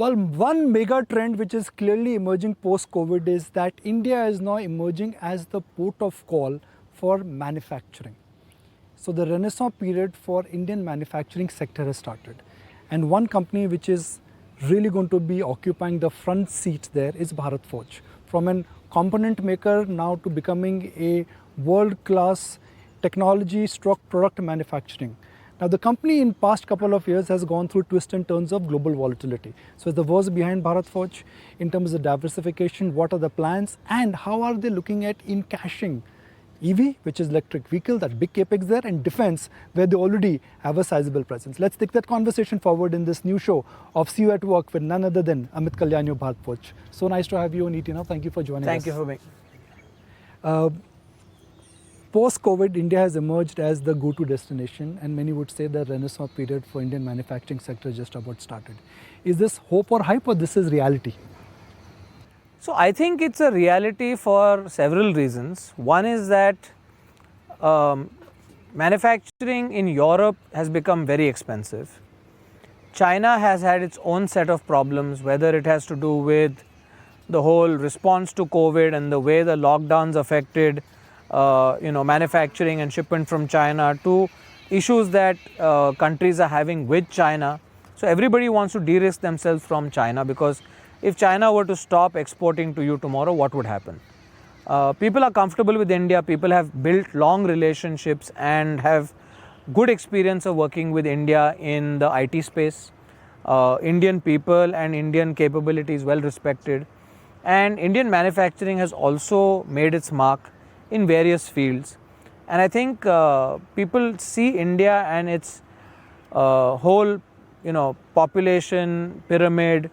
Well, one mega trend which is clearly emerging post-COVID is that India is now emerging as the port of call for manufacturing. So the renaissance period for Indian manufacturing sector has started. And one company which is really going to be occupying the front seat there is Bharat Forge. From an component maker now to becoming a world-class technology stroke product manufacturing. Now the company in past couple of years has gone through twists and turns of global volatility. So the was behind Bharat Forge in terms of diversification, what are the plans and how are they looking at in cashing EV, which is electric vehicle, that big capex there, and defense, where they already have a sizable presence. Let's take that conversation forward in this new show of See You at Work with none other than Amit Kalyani of Bharat Forge. So nice to have you on ET Now. Thank you for joining us. Thank you for me. Post-COVID, India has emerged as the go-to destination, and many would say the renaissance period for Indian manufacturing sector just about started. Is this hope or hype, or this is reality? So I think it's a reality for several reasons. One is that manufacturing in Europe has become very expensive. China has had its own set of problems, whether it has to do with the whole response to COVID and the way the lockdowns affected manufacturing and shipment from China, to issues that countries are having with China. So everybody wants to de-risk themselves from China, because if China were to stop exporting to you tomorrow, what would happen? People are comfortable with India. People have built long relationships and have good experience of working with India in the IT space. Indian people and Indian capability is well respected. And Indian manufacturing has also made its mark in various fields. And I think people see India and its whole population pyramid,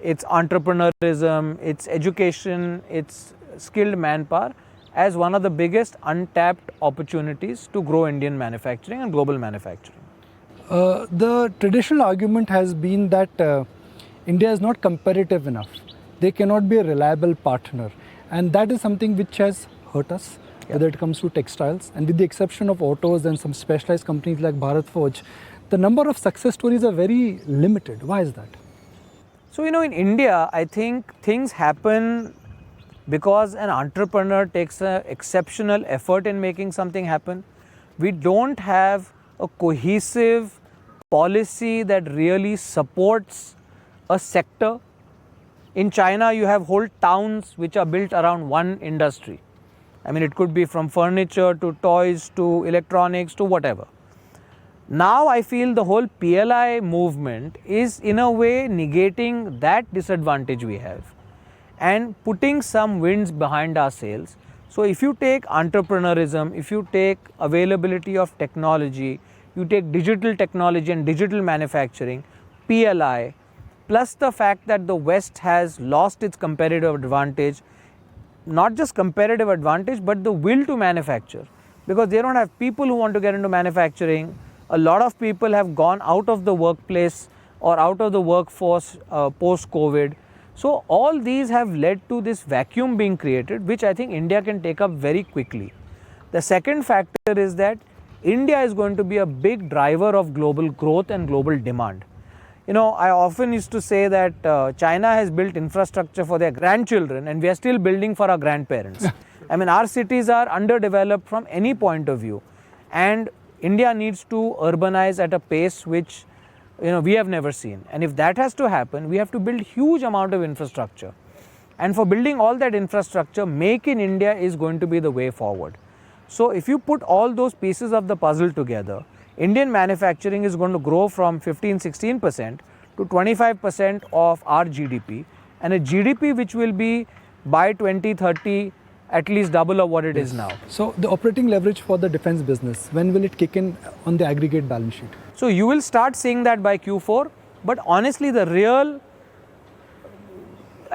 its entrepreneurism, its education, its skilled manpower as one of the biggest untapped opportunities to grow Indian manufacturing and global manufacturing. The traditional argument has been that India is not competitive enough. They cannot be a reliable partner. And that is something which has hurt us, whether it comes to textiles. And with the exception of autos and some specialized companies like Bharat Forge, the number of success stories are very limited. Why is that? So, in India, I think things happen because an entrepreneur takes an exceptional effort in making something happen. We don't have a cohesive policy that really supports a sector. In China, you have whole towns which are built around one industry. I mean, it could be from furniture to toys to electronics to whatever. Now I feel the whole PLI movement is in a way negating that disadvantage we have and putting some winds behind our sails. So if you take entrepreneurism, if you take availability of technology, you take digital technology and digital manufacturing, PLI, plus the fact that the West has lost its competitive advantage, not just competitive advantage, but the will to manufacture, because they don't have people who want to get into manufacturing. A lot of people have gone out of the workplace or out of the workforce post-COVID. So all these have led to this vacuum being created, which I think India can take up very quickly. The second factor is that India is going to be a big driver of global growth and global demand. I often used to say that China has built infrastructure for their grandchildren and we are still building for our grandparents. I mean, our cities are underdeveloped from any point of view. And India needs to urbanize at a pace which we have never seen. And if that has to happen, we have to build huge amount of infrastructure. And for building all that infrastructure, Make in India is going to be the way forward. So if you put all those pieces of the puzzle together, Indian manufacturing is going to grow from 15-16% to 25% of our GDP, and a GDP which will be by 2030 at least double of what it is now. So the operating leverage for the defense business, when will it kick in on the aggregate balance sheet? So you will start seeing that by Q4, but honestly I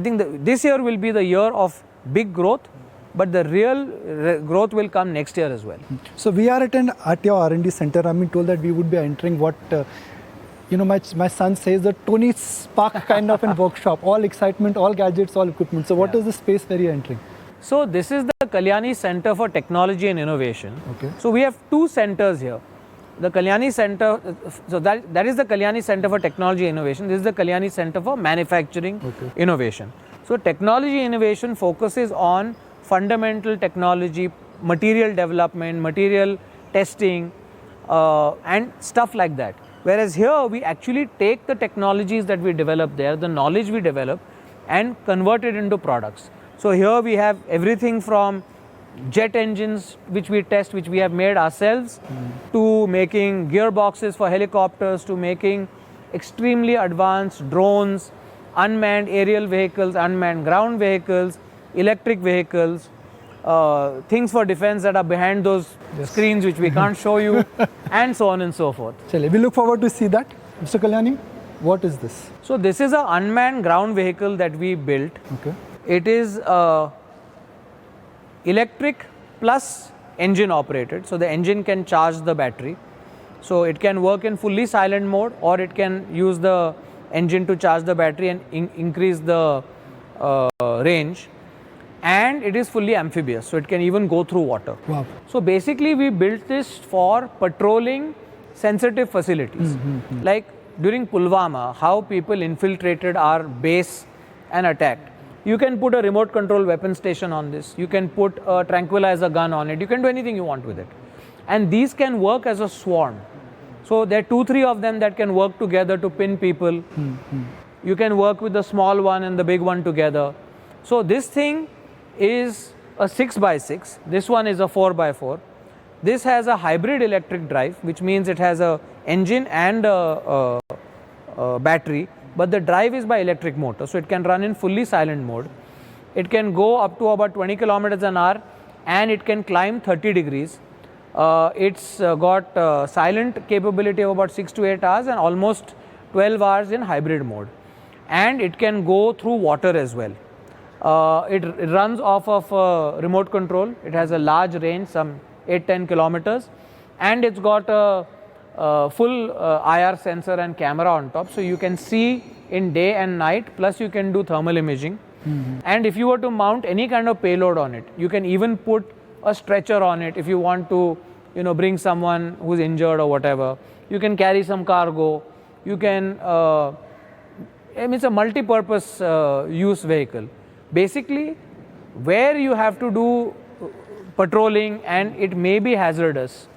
think this year will be the year of big growth, but the real growth will come next year as well. So we are at your R&D center. I'm being told that we would be entering what, my son says, the Tony Stark kind of a workshop, all excitement, all gadgets, all equipment. So what is the space where you're entering? So this is the Kalyani Center for Technology and Innovation. Okay. So we have two centers here. the Kalyani Center, so that is the Kalyani Center for Technology Innovation. This is the Kalyani Center for Manufacturing Innovation. So technology innovation focuses on fundamental technology, material development, material testing, and stuff like that. Whereas here we actually take the technologies that we develop there, the knowledge we develop, and convert it into products. So here we have everything from jet engines which we test, which we have made ourselves, to making gearboxes for helicopters, to making extremely advanced drones, unmanned aerial vehicles, unmanned ground vehicles, electric vehicles, things for defense that are behind those screens which we can't show you, and so on and so forth. Chale, we look forward to see that. Mr. Kalyani, what is this? So this is an unmanned ground vehicle that we built. Okay. It is electric plus engine operated. So the engine can charge the battery. So it can work in fully silent mode, or it can use the engine to charge the battery and increase the range. And it is fully amphibious, so it can even go through water. Wow. So basically we built this for patrolling sensitive facilities. Like during Pulwama, how people infiltrated our base and attacked. You can put a remote control weapon station on this. You can put a tranquilizer gun on it. You can do anything you want with it. And these can work as a swarm. So there are 2-3 of them that can work together to pin people. You can work with the small one and the big one together. So this thing is a 6x6. This one is a 4x4. This has a hybrid electric drive, which means it has a engine and a battery, but the drive is by electric motor, so it can run in fully silent mode. It can go up to about 20 kilometers an hour, and it can climb 30 degrees. It's got silent capability of about 6 to 8 hours and almost 12 hours in hybrid mode. And it can go through water as well. It runs off of remote control. It has a large range, some 8-10 kilometers, and it's got a full IR sensor and camera on top, so you can see in day and night, plus you can do thermal imaging. And if you were to mount any kind of payload on it, you can even put a stretcher on it if you want to, bring someone who's injured or whatever. You can carry some cargo. You can, it's a multi-purpose use vehicle. Basically, where you have to do patrolling and it may be hazardous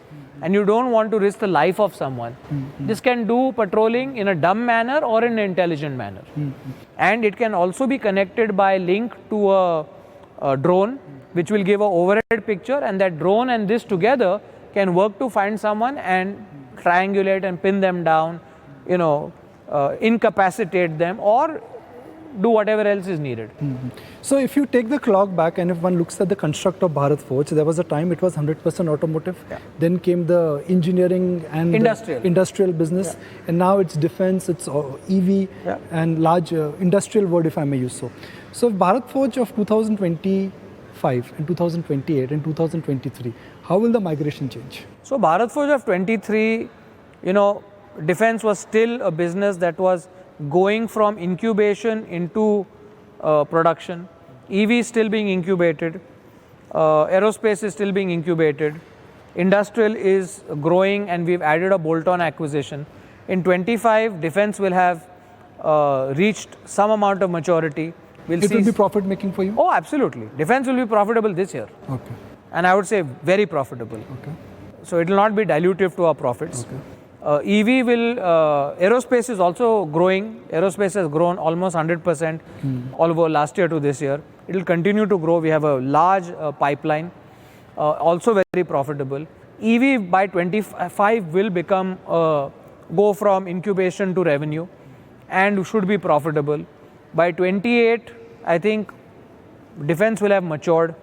and you don't want to risk the life of someone, this can do patrolling in a dumb manner or in an intelligent manner. And it can also be connected by link to a drone, which will give an overhead picture, and that drone and this together can work to find someone and triangulate and pin them down, incapacitate them, or do whatever else is needed. So if you take the clock back and if one looks at the construct of Bharat Forge, there was a time it was 100% automotive. Then came the engineering and industrial business. And now it's defense, it's EV and large industrial world, if I may use so. So Bharat Forge of 2025 and 2028 and 2023, how will the migration change? So Bharat Forge of 23, defense was still a business that was going from incubation into production. EV is still being incubated. Aerospace is still being incubated. Industrial is growing, and we've added a bolt-on acquisition. In 25, defense will have reached some amount of maturity. It will be profit making for you? Oh, absolutely. Defense will be profitable this year. Okay. And I would say very profitable. Okay. So it will not be dilutive to our profits. Okay. EV will, aerospace is also growing. Aerospace has grown almost 100% all over last year to this year. It will continue to grow. We have a large pipeline, also very profitable. EV by 25 will become, go from incubation to revenue and should be profitable. By 28, I think defense will have matured.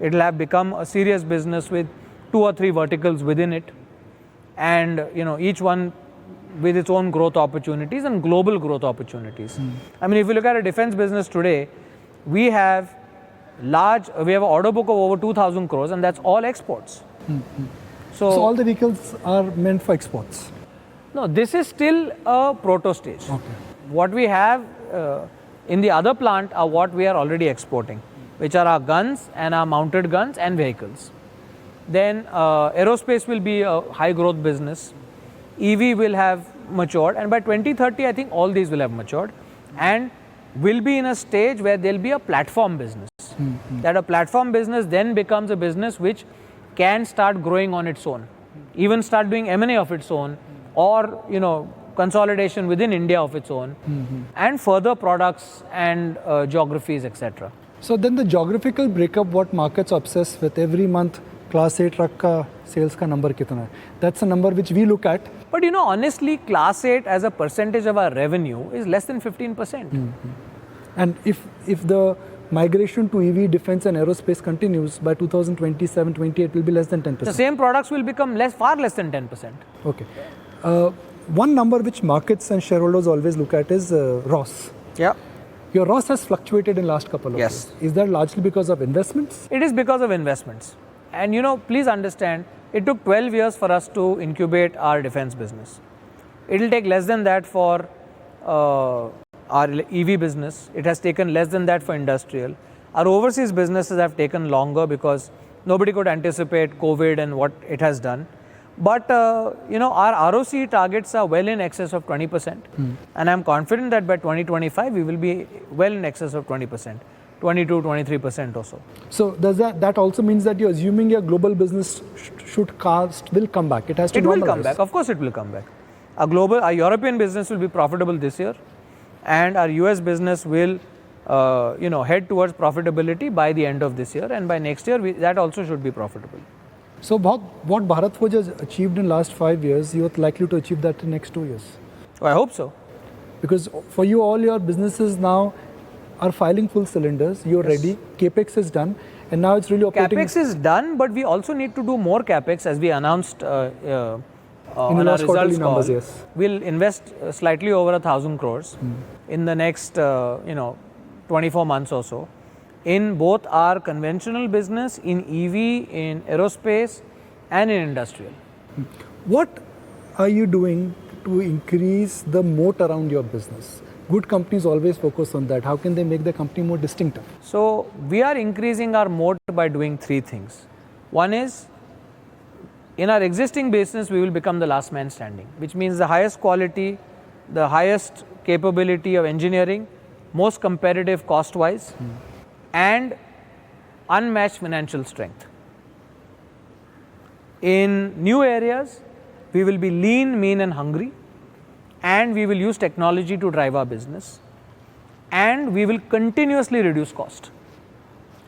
It will have become a serious business with 2 or 3 verticals within it. And each one with its own growth opportunities and global growth opportunities. I mean, if you look at a defense business today, we have an order book of over 2,000 crores, and that's all exports. So all the vehicles are meant for exports? No, this is still a proto stage. Okay. What we have in the other plant are what we are already exporting, which are our guns and our mounted guns and vehicles. Then aerospace will be a high growth business. EV will have matured, and by 2030, I think all these will have matured, and will be in a stage where there'll be a platform business. That a platform business then becomes a business which can start growing on its own, even start doing M&A of its own, or consolidation within India of its own, and further products and geographies, etc. So then the geographical breakup, what markets obsess with every month, Class A truck ka sales ka number kitna hai? That's a number which we look at. But honestly, Class 8 as a percentage of our revenue is less than 15%. And if the migration to EV, defense and aerospace continues, by 2027-28 it will be less than 10%. The same products will become far less than 10%. Okay. One number which markets and shareholders always look at is ROS. Yeah. Your ROS has fluctuated in last couple of years. Is that largely because of investments? It is because of investments. And please understand, it took 12 years for us to incubate our defense business. It will take less than that for our EV business. It has taken less than that for industrial. Our overseas businesses have taken longer because nobody could anticipate COVID and what it has done. But our ROCE targets are well in excess of 20%. And I'm confident that by 2025, we will be well in excess of 20%. 22, 23% or so. So does that also means that you're assuming your global business will come back? It has to. It will come back. Of course, it will come back. Our European business will be profitable this year, and our US business will, head towards profitability by the end of this year, and by next year that also should be profitable. So what Bharat Forge has achieved in last 5 years, you are likely to achieve that in next 2 years. Oh, I hope so. Because for you, all your businesses now are filing full cylinders. You're ready. Capex is done, and now it's really operating. Capex is done, but we also need to do more Capex, as we announced in the last quarterly numbers. Yes, we'll invest slightly over 1,000 crores in the next 24 months or so, in both our conventional business, in EV, in aerospace, and in industrial. What are you doing to increase the moat around your business? Good companies always focus on that. How can they make the company more distinctive? So we are increasing our moat by doing 3 things. One is, in our existing business, we will become the last man standing, which means the highest quality, the highest capability of engineering, most competitive cost-wise, and unmatched financial strength. In new areas, we will be lean, mean and hungry, and we will use technology to drive our business, and we will continuously reduce cost,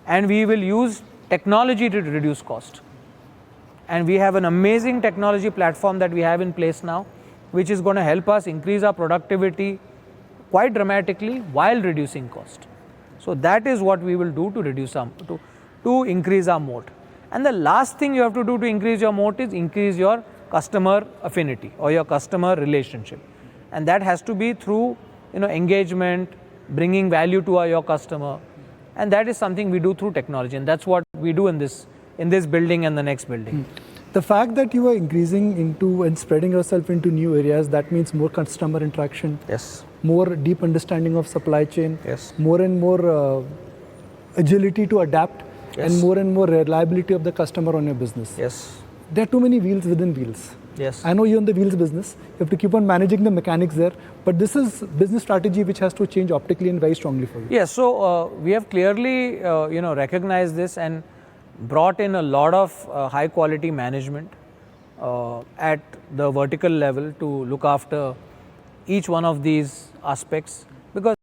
and we will use technology to reduce cost. And we have an amazing technology platform that we have in place now, which is going to help us increase our productivity quite dramatically while reducing cost. So that is what we will do to increase our moat. And the last thing you have to do to increase your moat is increase your customer affinity or your customer relationship. And that has to be through engagement, bringing value to your customer, and that is something we do through technology, and that's what we do in this building and the next building. The fact that you are increasing into and spreading yourself into new areas, that means more customer interaction. Yes. More deep understanding of supply chain. Yes. More and more agility to adapt. Yes. And more reliability of the customer on your business. Yes. There are too many wheels within wheels. Yes. I know you're in the wheels business. You have to keep on managing the mechanics there. But this is business strategy which has to change optically and very strongly for you. Yes. So we have clearly, recognized this and brought in a lot of high quality management at the vertical level to look after each one of these aspects, because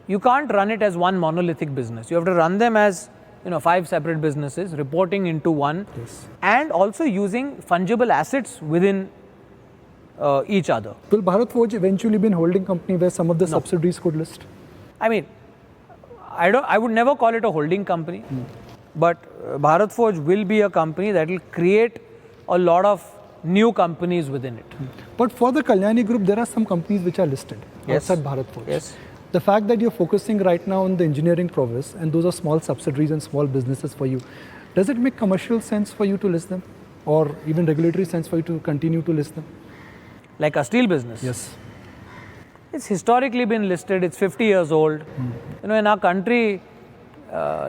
you can't run it as one monolithic business. You have to run them as 5 separate businesses reporting into one. Yes. And also using fungible assets within each other. Will Bharat Forge eventually be a holding company where some of the subsidiaries could list? I mean, I would never call it a holding company, but Bharat Forge will be a company that will create a lot of new companies within it. But for the Kalyani Group, there are some companies which are listed outside Bharat Forge. Yes. The fact that you're focusing right now on the engineering prowess, and those are small subsidiaries and small businesses for you, does it make commercial sense for you to list them? Or even regulatory sense for you to continue to list them? Like a steel business? Yes. It's historically been listed, it's 50 years old. In our country,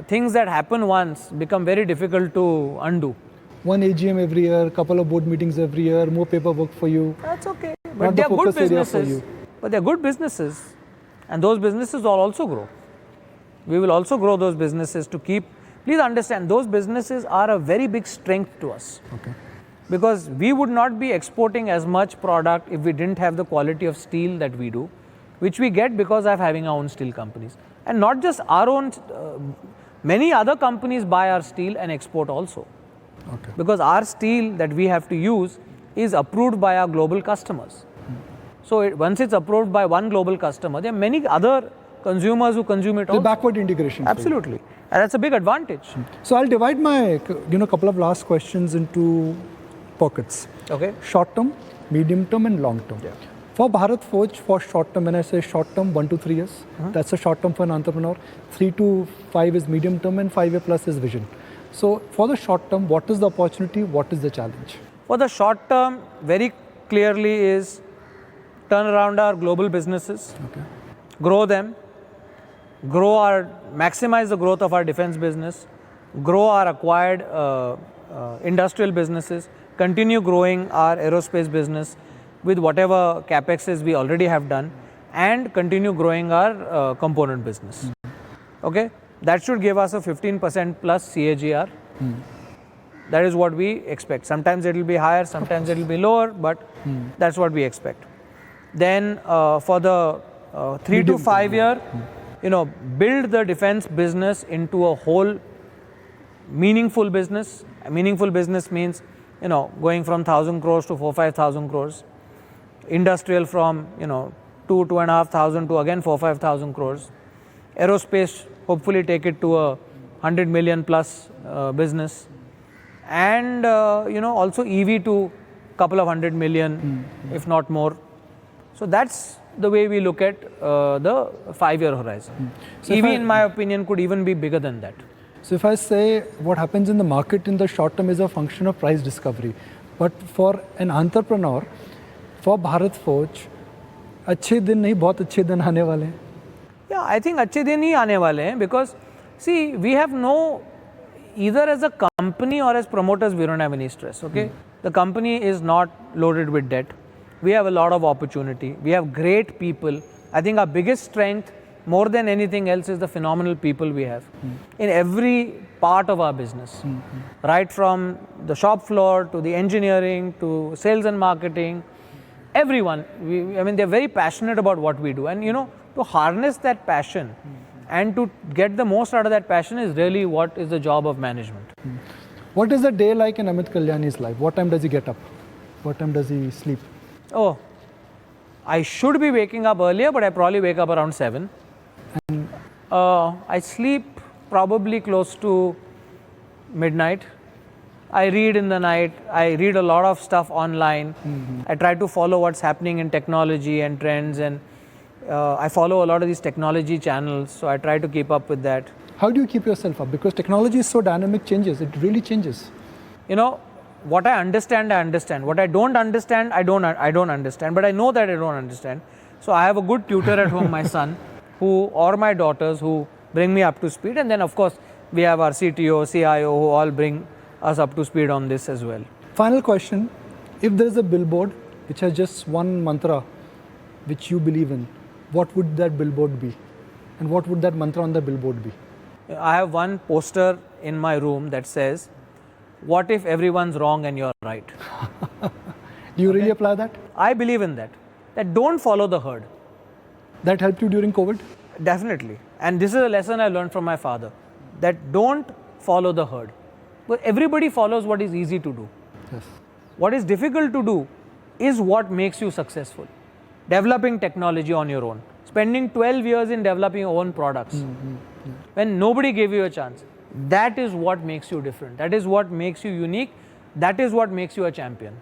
things that happen once become very difficult to undo. one AGM every year, couple of board meetings every year, more paperwork for you. That's okay. Not But the they're good focus area for businesses. you. But they're good businesses. And those businesses will also grow. We will also grow those businesses to keep. Please understand, those businesses are a very big strength to us. Okay. Because we would not be exporting as much product if we didn't have the quality of steel that we do, which we get because of having our own steel companies. And not just our own, many other companies buy our steel and export also. Okay. Because our steel that we have to use is approved by our global customers. So once it's approved by one global customer, there are many other consumers who consume it The also. backward integration. for you. Absolutely. And that's a big advantage. So I'll divide my couple of last questions into pockets. Okay. Short term, medium term, and long term. Yeah. For Bharat Forge, for short term, when I say short term, 1 to 3 years, that's a short term for an entrepreneur. 3 to 5 is medium term, and 5 year plus is vision. So for the short term, what is the opportunity? What is the challenge? For the short term, very clearly is turn around our global businesses, Okay. grow them, maximize the growth of our defense business, grow our acquired industrial businesses, continue growing our aerospace business with whatever capexes we already have done, and continue growing our component business. Okay, that should give us a 15% plus CAGR. That is what we expect. Sometimes it will be higher, sometimes it will be lower, but that's what we expect. Then for the 3 to 5 year, build the defense business into a whole meaningful business. A meaningful business means, going from 1,000 crores to 4,000-5,000 crores. Industrial from, 2,500 to again 4,000-5,000 crores. Aerospace, hopefully take it to a 100 million plus business. And, also EV to couple of 100 million, if not more. So that's the way we look at the 5-year horizon. So EV, in my opinion, could even be bigger than that. So if I say what happens in the market in the short term is a function of price discovery, but for an entrepreneur, for Bharat Forge, अच्छे दिन नहीं बहुत अच्छे दिन आने वाले हैं. Yeah, I think अच्छे दिन ही आने वाले हैं, because see, we have no, either as a company or as promoters, we don't have any stress. Okay, the company is not loaded with debt. We have a lot of opportunity. We have great people. I think our biggest strength, more than anything else, is the phenomenal people we have in every part of our business. Right from the shop floor to the engineering to sales and marketing, everyone. They're very passionate about what we do. And to harness that passion and to get the most out of that passion is really what is the job of management. What is the day like in Amit Kalyani's life? What time does he get up? What time does he sleep? Oh, I should be waking up earlier, but I probably wake up around 7. I sleep probably close to midnight. I read in the night. I read a lot of stuff online. I try to follow what's happening in technology and trends, and I follow a lot of these technology channels, so I try to keep up with that. How do you keep yourself up? Because technology is so dynamic, changes. It really changes. What I understand, I understand. What I don't understand, I don't understand. But I know that I don't understand. So I have a good tutor at home, my son, or my daughters, who bring me up to speed. And then, of course, we have our CTO, CIO, who all bring us up to speed on this as well. Final question. If there is a billboard which has just one mantra which you believe in, what would that billboard be? And what would that mantra on the billboard be? I have one poster in my room that says, "What if everyone's wrong and you're right?" Do you really apply that? I believe in that. That don't follow the herd. That helped you during COVID? Definitely. And this is a lesson I learned from my father. That don't follow the herd. But everybody follows what is easy to do. Yes. What is difficult to do is what makes you successful. Developing technology on your own. Spending 12 years in developing your own products. When nobody gave you a chance. That is what makes you different. That is what makes you unique. That is what makes you a champion.